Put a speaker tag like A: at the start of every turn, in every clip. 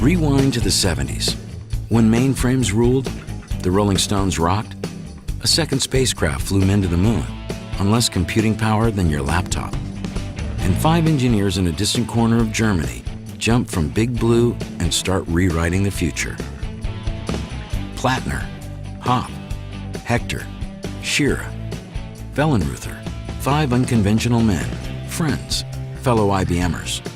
A: Rewind to the 70s. When mainframes ruled, the Rolling Stones rocked, a second spacecraft flew men to the moon on less computing power than your laptop. And 5 engineers in a distant corner of Germany jump from Big Blue and start rewriting the future. Plattner, Hopp, Hector, Tschira, Wellenreuther, 5 unconventional men, friends, fellow IBMers.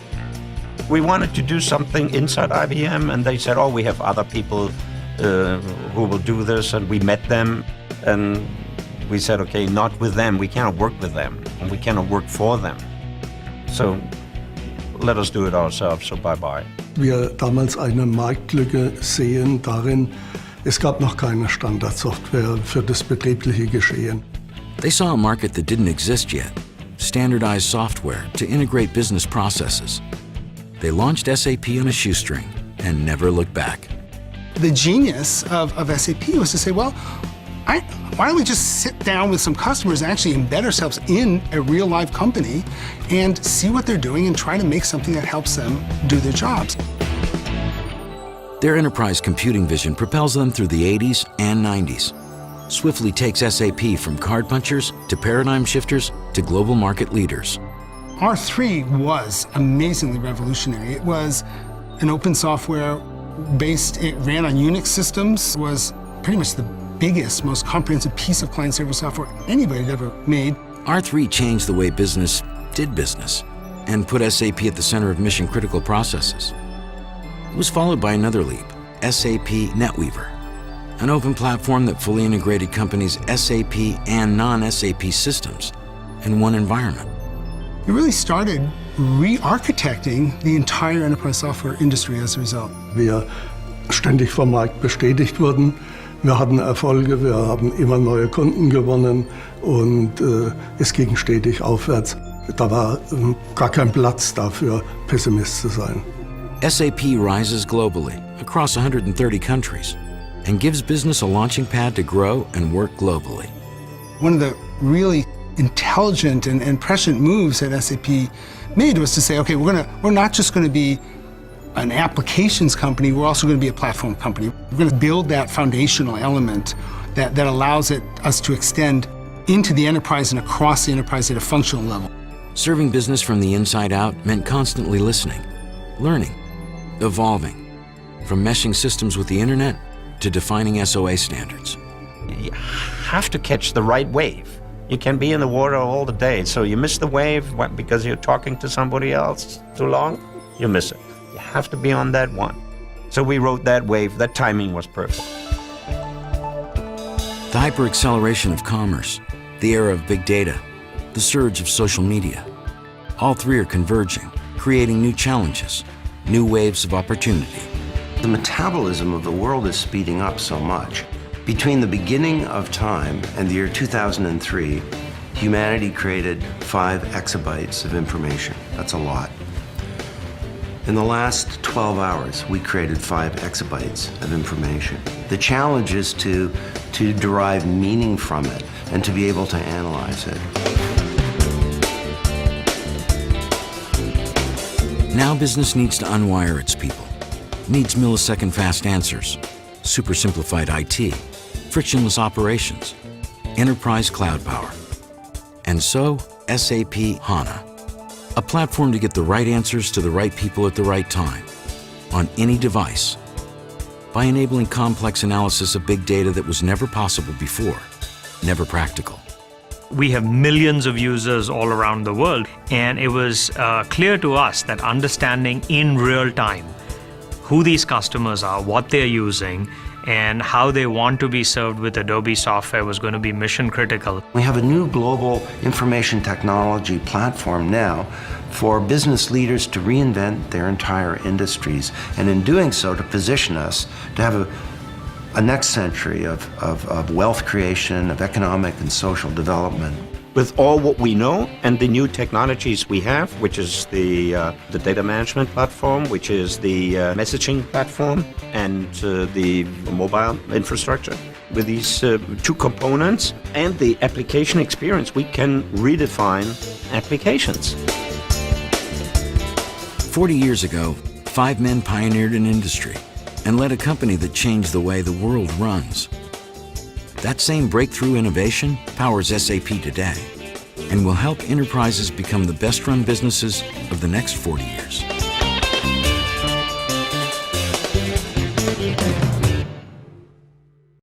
B: We wanted to do something inside IBM, and they said, oh, we have other people who will do this, and we met them, and we said, okay, not with them, we cannot work with them, and we cannot work for them. So let us do it ourselves, so bye-bye.
C: Wir damals eine Marktlücke sehen darin, es gab noch keine Standardsoftware für das betriebliche Geschehen.
A: They saw a market that didn't exist yet, standardized software to integrate business processes. They launched SAP on a shoestring and never looked back.
D: The genius of SAP was to say, well, why don't we just sit down with some customers and actually embed ourselves in a real live company and see what they're doing and try to make something that helps them do their jobs.
A: Their enterprise computing vision propels them through the 80s and 90s, swiftly takes SAP from card punchers to paradigm shifters to global market leaders.
D: R3 was amazingly revolutionary. It was an open software based, it ran on Unix systems, was pretty much the biggest, most comprehensive piece of client-server software anybody had ever made.
A: R3 changed the way business did business and put SAP at the center of mission-critical processes. It was followed by another leap, SAP NetWeaver, an open platform that fully integrated companies' SAP and non-SAP systems in one environment.
D: It really started re-architecting the entire enterprise software industry as a result.
C: Wir ständig vom Markt bestätigt wurden. Wir hatten Erfolge, wir haben immer neue Kunden gewonnen und es ging stetig aufwärts. Da war gar kein Platz dafür, Pessimist zu sein.
A: SAP rises globally across 130 countries and gives business a launching pad to grow and work globally.
D: One of the really intelligent and prescient moves that SAP made was to say, okay, we're not just going to be an applications company, we're also going to be a platform company. We're going to build that foundational element that allows us to extend into the enterprise and across the enterprise at a functional level.
A: Serving business from the inside out meant constantly listening, learning, evolving, from meshing systems with the internet to defining SOA standards.
B: You have to catch the right wave. You can be in the water all the day, so you miss the wave because you're talking to somebody else too long, you miss it. You have to be on that one. So we rode that wave, that timing was perfect.
A: The hyper-acceleration of commerce, the era of big data, the surge of social media, all 3 are converging, creating new challenges, new waves of opportunity.
E: The metabolism of the world is speeding up so much. Between the beginning of time and the year 2003, humanity created 5 exabytes of information. That's a lot. In the last 12 hours, we created 5 exabytes of information. The challenge is to derive meaning from it and to be able to analyze it.
A: Now business needs to unwire its people, needs millisecond fast answers, super simplified IT, frictionless operations, enterprise cloud power. And so, SAP HANA, a platform to get the right answers to the right people at the right time, on any device, by enabling complex analysis of big data that was never possible before, never practical.
F: We have millions of users all around the world, and it was clear to us that understanding in real time who these customers are, what they're using, and how they want to be served with Adobe software was going to be mission critical.
E: We have a new global information technology platform now for business leaders to reinvent their entire industries, and in doing so to position us to have a next century of wealth creation, of economic and social development.
B: With all what we know and the new technologies we have, which is the data management platform, which is the messaging platform, and the mobile infrastructure. With these 2 components and the application experience, we can redefine applications.
A: 40 years ago, 5 men pioneered an industry and led a company that changed the way the world runs. That same breakthrough innovation powers SAP today and will help enterprises become the best-run businesses of the next 40 years.